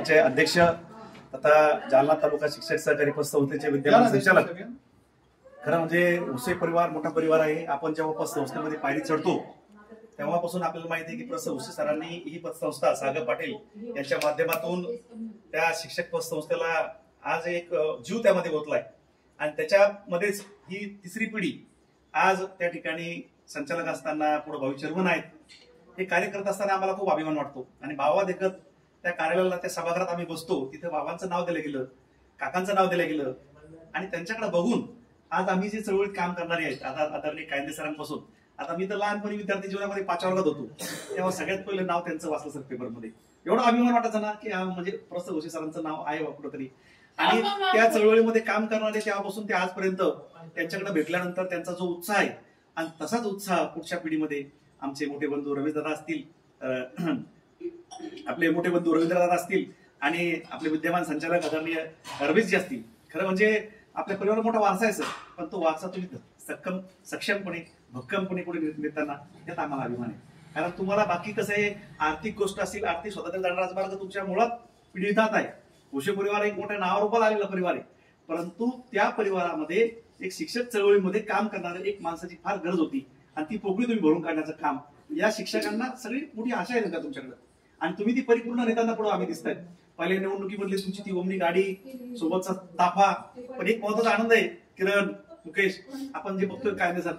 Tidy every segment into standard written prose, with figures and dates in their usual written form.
आमचे अध्यक्ष तथा जालना तालुका शिक्षक सहकारी पतसंस्थेचे विद्यमान संचालक. खरं म्हणजे उसे परिवार मोठा परिवार आहे. आपण जेव्हा पतसंस्थेमध्ये पायरी चढतो तेव्हापासून आपल्याला माहिती आहे की उसे सरांनी ही पतसंस्था सागर पाटील यांच्या माध्यमातून त्या शिक्षक पतसंस्थेला आज एक जीव त्यामध्ये ओतलाय आणि त्याच्यामध्येच ही तिसरी पिढी आज त्या ठिकाणी संचालक असताना पुढे भावी चेअरमन आहेत. हे कार्य करत असताना आम्हाला खूप अभिमान वाटतो आणि भावा देखत त्या कार्यालयाला त्या सभागृहात आम्ही बसतो तिथे बाबांचं नाव दिलं गेलं, काकांचं नाव दिलं गेलं आणि त्यांच्याकडे बघून आज आम्ही जे चळवळीत काम करणारे आहेत आता आदरणीय कायंदे सरांपासून आता मी तर लहानपणी विद्यार्थी जीवनामध्ये 5व्या वर्गात होतो तेव्हा सगळ्यात पहिलं नाव त्यांचं वाचलं सर पेपरमध्ये. एवढा अभिमान वाटायचा ना की म्हणजे प्रस्त उसे सरांचं नाव आहे कुठंतरी आणि त्या चळवळीमध्ये काम करणारे तेव्हापासून ते आजपर्यंत त्यांच्याकडे भेटल्यानंतर त्यांचा जो उत्साह आहे आणि तसाच उत्साह पुढच्या पिढीमध्ये आमचे मोठे बंधू रवींद्रदादा असतील, आपले मोठे बंधू रवींद्रदादा असतील आणि आपले विद्यमान संचालक आदरणीय रवीशजी असतील. खरं म्हणजे आपल्या परिवार मोठा वारसा आहे सर, पण तो वारसा तुम्ही सक्षमपणे भक्कमपणे पुढे नेताना त्यात आम्हाला अभिमान आहे. कारण तुम्हाला बाकी कसं आहे आर्थिक गोष्ट असतील, आर्थिक स्वतंत्र जाणारा मार्ग तुमच्या मुळात पिढीतात आहे. उशे परिवार एक मोठ्या नावारूपाला आलेला परिवार आहे, परंतु त्या परिवारामध्ये एक शिक्षक चळवळीमध्ये काम करणाऱ्या एक माणसाची फार गरज होती आणि ती पोकळी तुम्ही भरून काढण्याचं काम या शिक्षकांना सगळी मोठी आशा आहे का तुमच्याकडे आणि तुम्ही ती परिपूर्ण नेताना पुढे आम्ही दिसताय. पहिल्या निवडणुकीमधली तुमची ती ओमनी गाडी सोबतचा ताफा. पण एक महत्वाचा आनंद आहे किरण मुकेश आपण जे बघतोय कायदे सर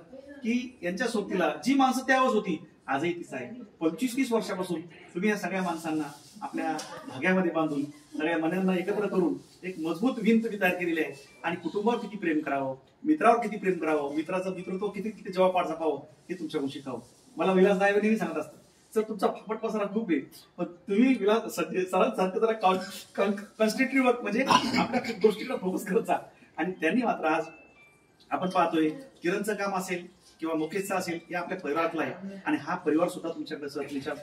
की यांच्या सोबतीला जी माणसं त्यावेळेस होती आजही तीच आहे. 25-30 वर्षापासून तुम्ही या सगळ्या माणसांना आपल्या धाग्यामध्ये बांधून सगळ्या मनांना एकत्र करून एक मजबूत विण तुम्ही तयार केलेली आहे आणि कुटुंबावर किती प्रेम करावं, मित्रावर किती प्रेम करावं, मित्राचं मित्रत्व किती किती जेव्हा पाठ जपावं हे तुमच्याकडून शिकावं. मला विलास दायवे नेहमी सांगत असतात सर तुमचा फापट पसारा खूप आहे पण तुम्ही विलास सरांसारखं जरा कॉन्स्ट्रक्टिव्ह वर्क म्हणजे आपल्या गोष्टीकडे फोकस करत जा. आणि त्यांनी मात्र आज आपण पाहतोय किरणचं काम असेल किंवा मुकेशचं असेल हे आपल्या परिवारातला आहे आणि हा परिवार सुद्धा तुमच्याकडे सर तुमच्या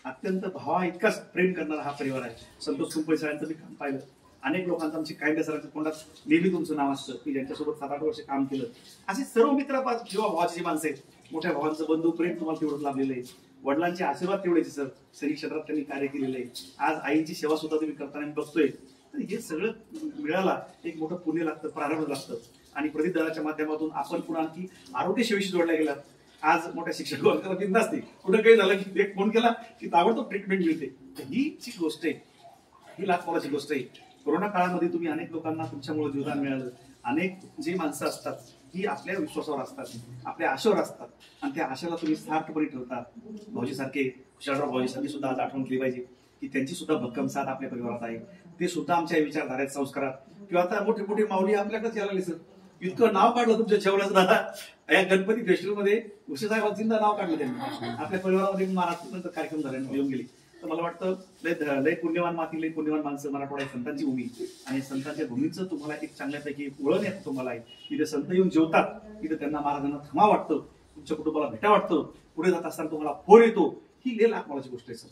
अत्यंत भावा इतकाच प्रेम करणारा हा परिवार आहे. संतोष कुंपळे सरांचं मी काम पाहिलं, अनेक लोकांचं आमची कायदे सरांच्या तोंडात नेहमी तुमचं नाव असतं की ज्यांच्यासोबत 7-8 वर्ष काम केलं. असे सर्व मित्र किंवा भावाची माणसं आहेत. मोठ्या भावांचं बंधू प्रेम तुम्हाला तेवढंच लाभलेलं आहे, वडिलांचे आशीर्वाद तेवढेच सर. सैनिक क्षेत्रात त्यांनी कार्य केलेलं आहे. आज आईची सेवा सुद्धा तुम्ही करताना बघतोय. तर हे सगळं मिळाला एक मोठं पुण्य लागतं, प्रारंभ लागतं आणि प्रदीप दादाच्या माध्यमातून आपण पुन्हा आणखी आरोग्य सेवेशी जोडल्या गेला. आज मोठ्या शिक्षक वर्गाला बिंद असते कुठं काही झालं की एक फोन केला की ताबडतोब ट्रीटमेंट मिळते. ही जी गोष्ट आहे ही लाखमोलाची गोष्ट आहे. कोरोना काळामध्ये तुम्ही अनेक लोकांना तुमच्यामुळे जीवदान मिळालं. अनेक जी माणसं असतात ही आपल्या विश्वासावर असतात, आपल्या आशेवर असतात आणि त्या आशेला तुम्ही सार्थपणे ठेवतात. भाऊजी सारखे खुशालराव भाऊजी सारखी सुद्धा आज आठवण केली पाहिजे की त्यांची सुद्धा भक्कम साथ आपल्या परिवारात आहे. ते सुद्धा आमच्या विचारधारेत संस्कारात किंवा आता मोठे मोठे माऊली आपल्याकडेच यायला लागले सर. इतकं नाव काढलं तुमच्या जेवणाचं दादा या गणपती फेस्टिवलमध्ये उशे साहेबांचं नाव काढलं त्यांनी. आपल्या परिवारामध्ये महाराष्ट्रापर्यंत कार्यक्रम झाले येऊन गेले. तर मला वाटतं लय पुण्यवान माती लय पुण्यवान माणसं. मराठवाडा संतांची भूमी आणि संतांच्या भूमीचं तुम्हाला एक चांगल्यापैकी वळण येतं तुम्हाला आहे. तिथे संत येऊन जेवतात, तिथे त्यांना महाराजांना थांबा वाटतं, तुमच्या कुटुंबाला भेटा वाटतं, पुढे जात असताना तुम्हाला फोन येतो. ही लय लाखमोलाची गोष्ट आहे सर.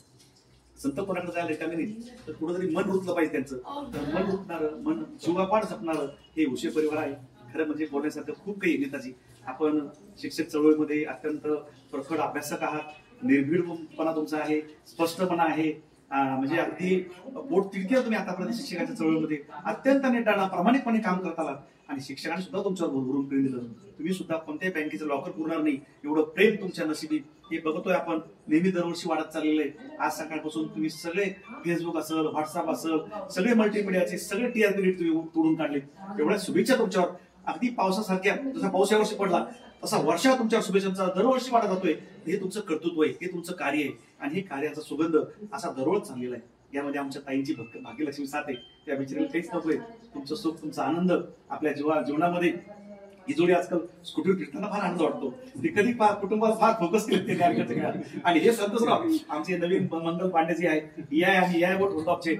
संत कोणाकडे जायला रिकामी नाही तर कुठेतरी मन रुतलं पाहिजे त्यांचं. तर मन रुतणारं मन जीवापाड जपणारं हे उशे परिवार आहे. खरं म्हणजे बोलण्यासारखं खूप काही नेताजी. आपण शिक्षक चळवळीमध्ये अत्यंत प्रखड अभ्यासक आहात, निर्भीडपणा तुमचा आहे, स्पष्टपणा आहे. म्हणजे अगदी बोट तिरके तुम्ही आतापर्यंत शिक्षकांच्या चळवळीमध्ये अत्यंत नेटाने प्रामाणिकपणे काम करत आलात आणि शिक्षकांनी सुद्धा तुमच्यावर भरभरून प्रेम दिलं. तुम्ही सुद्धा कोणत्याही बँकेचं लॉकर पुरणार नाही एवढं प्रेम तुमच्या नशिबी हे बघतोय आपण. नेहमी दरवर्षी वाढत चाललेलं आहे. आज सकाळपासून तुम्ही सगळे फेसबुक असेल, व्हॉट्सअप असेल, सगळे मल्टीमीडियाचे सगळे TRP रेट तुम्ही तोडून काढले. एवढ्या शुभेच्छा तुमच्यावर. अगदी पावसासारख्या जसा पाऊस यावर्षी पडला तसा वर्षा तुमच्या शुभेच्छांचा दरवर्षी वाढत जातोय. हे तुमचं कर्तृत्व आहे, हे तुमचं कार्य आहे आणि हे कार्याचा सुगंध असा दररोज चाललेला आहे. यामध्ये आमच्या ताईंची भाग्यलक्ष्मी साथ आहे. त्या बिचारीला काहीच नकोय. तुमचं सुख तुमचा आनंद आपल्या जीवनामध्ये ही जोडी आजकाल स्कूटीवर फिरताना फार आनंद वाटतो. ते कधी कुटुंबाला फार फोकस केले ते आणि हे संतोषराव आमचे नवीन मंगल पांडेजी आहे, EI आणि EI बोट होतो आमचे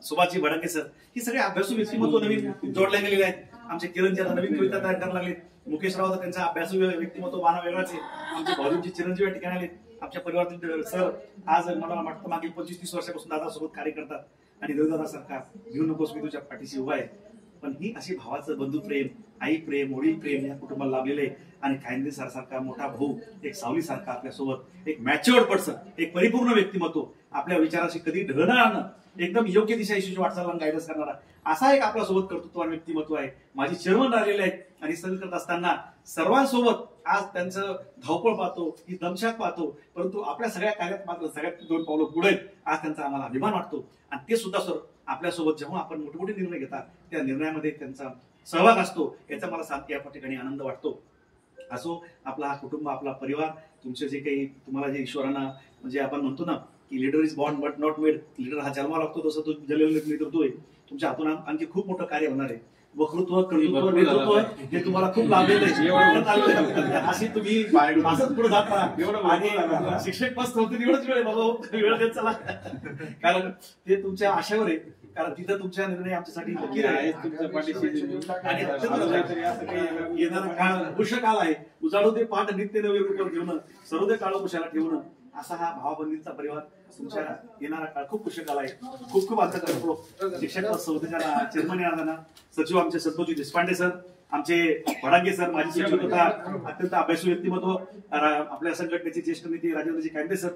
सुभाषजी भडंगे सर. ही सगळे अभ्यासू व्यक्तिमत्व नवीन जोडले गेलेले आहेत. आमचे किरणच्या नवीन कविता तयार करायला लागले. मुकेशराव तर त्यांचा अभ्यासू व्यक्तिमत्व बाणा वेगळाच आहे. आमचे भाऊजींचे चिरंजीव या ठिकाणी आले. आमच्या परिवारातील सर आज मला वाटतं मागील 25-30 वर्षापासून दादासोबत कार्य करतात आणि रविदादा सारखा घेऊ नकोस मी तुझ्या पाठीशी उभा आहे. पण ही अशी भावाचं बंधुप्रेम, आई प्रेम, वडील प्रेम या कुटुंबाला लाभलेलं आहे आणि कायंदे सर सारखा मोठा भाऊ, एक सावली सारखा आपल्यासोबत, एक मॅच्युअर्ड पर्सन, एक परिपूर्ण व्यक्तिमत्व, आपल्या विचाराशी कधी ढळणार न, एकदम योग्य दिशाशी वाटचाल गायडन्स करणारा असा एक आपल्यासोबत कर्तृत्व आणि व्यक्तिमत्व आहे. माझी चेअरमन राहिलेले आहेत आणि सगळं करत असताना सर्वांसोबत आज त्यांचं धावपळ पाहतो, ही दमछाक पाहतो, परंतु आपल्या सगळ्या कार्यात मात्र सगळ्यात 2 पावलं पुढे आज त्यांचा आम्हाला अभिमान वाटतो. आणि ते सुद्धा सर आपल्यासोबत जेव्हा आपण मोठमोठे निर्णय घेतात त्या निर्णयामध्ये त्यांचा सहभाग असतो, याचा मला या ठिकाणी आनंद वाटतो. असो, आपला हा कुटुंब, आपला परिवार, तुमचे जे काही तुम्हाला जे ईश्वरांना म्हणजे आपण म्हणतो ना की leader is born but not made, leader हा जन्माला लागतो तसं तो जलेल नेतृत्व आहे. तुमच्या हातून आणखी खूप मोठं कार्य होणार आहे. वक्तृत्व, कर्तृत्व, नेतृत्व हे तुम्हाला खूप लाभलेलं आहे. अशी तुम्ही असंच पुढे जात राहा. आणि शिक्षक पद होते एवढंच वेळ आहे बाबा, वेळ देत चला, कारण ते तुमच्या आशेवर आहे. कारण तिथं तुमच्या निर्णय आमच्यासाठी नक्की आहे. आणि येणारा काळ पुष्यकाल आहे. उजाडू दे पाठ नित्य नवे रूप घेऊन, सर्वदे काळ कुशाला ठेवून, असा हा भावाबंदीचा परिवार तुमच्या येणारा काळ खूप पुष्यकाल आहे. खूप खूप आनंद करतो. शिक्षक संस्थेच्या चेअरमन येणारा सचिव आमचे संतोषजी देशपांडे सर, आमचे भडांगे सर, माजी सचिव होता, अत्यंत अभ्यासू व्यक्तिमत्व, आपल्या संघटनेचे ज्येष्ठ नेते राजेंद्रजी कायंदे सर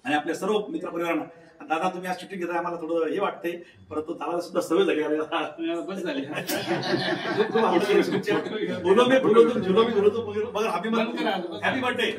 आणि आपल्या सर्व मित्र परिवारांना. दादा तुम्ही आज शूटिंग घेताय, आम्हाला थोडं हे वाटतंय, परंतु दादा सुद्धा सवय झाली. बस झाली. बोलो मी बोलतो, झुलो मी झुलतो, हॅपी बर्थडे.